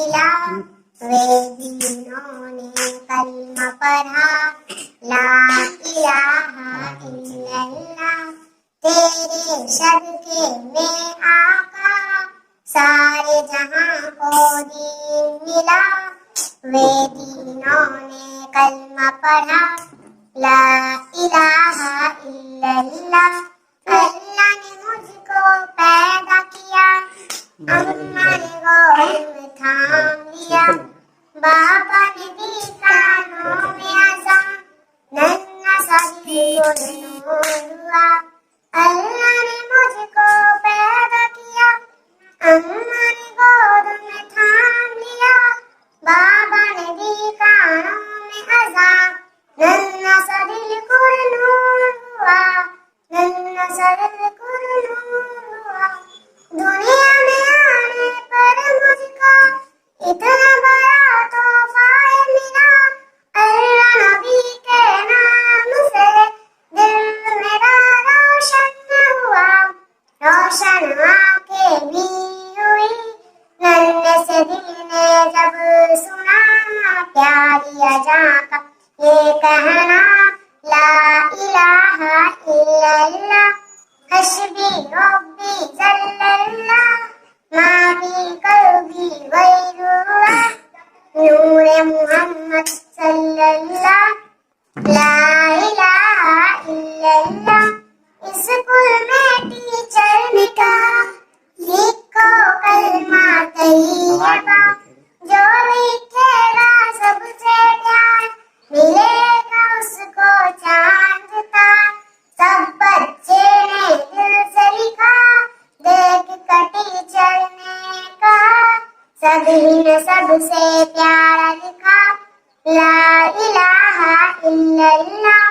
ملا، دینوں نے کلمہ پڑھا، لا الہ الا اللہ، تیرے صدقے میں آقا سارے جہاں کو دین ملا، دینوں نے کلمہ پڑھا، لا الہ الا اللہ، اللہ نے مجھ کو پیدا کیا، اماں نے گود میں تھام لیا، بابا نے دی کانوں میں اذان، ننھا سا دل کو نور ہوا، اللہ نے مجھ کو پیدا کیا، اماں نے گود میں تھام لیا، بابا نے دی کانوں میں اذان، ننھا سا دل کو نور ہوا، ننھا سا دل کو نور ہوا، دنیا میں آنے پر مجھ کو اتنا بڑا تحفہ ملا، اللہ نبی کے نام سے دل میرا روشن ہوا، روشن آنکھیں بھی ہوئی، ننھے سے دل نے جب سنا پیاری اجاں کا یہ کہنا، لا الہ الا اللہ، حسبی ربی جل اللہ، ما فی قلبی غیر اللہ، نور محمد صلی اللہ، لا الہ الا اللہ، اسکول میں ٹیچر نے کہا لکھو کلمہ طیبہ، جو لکھے گا سب سے پیار ملے گا اس کو چاند کا، سب بچے نے دل سے لکھا، دیکھ کر ٹیچر نے کہا سبھی نے سب سے پیارا لکھا، لا الہ الا اللہ،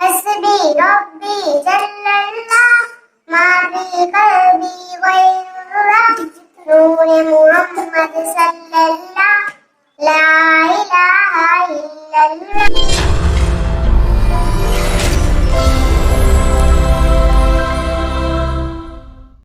حسبی ربی جل اللہ، ما فی قلبی غیر اللہ، نور محمد صلی اللہ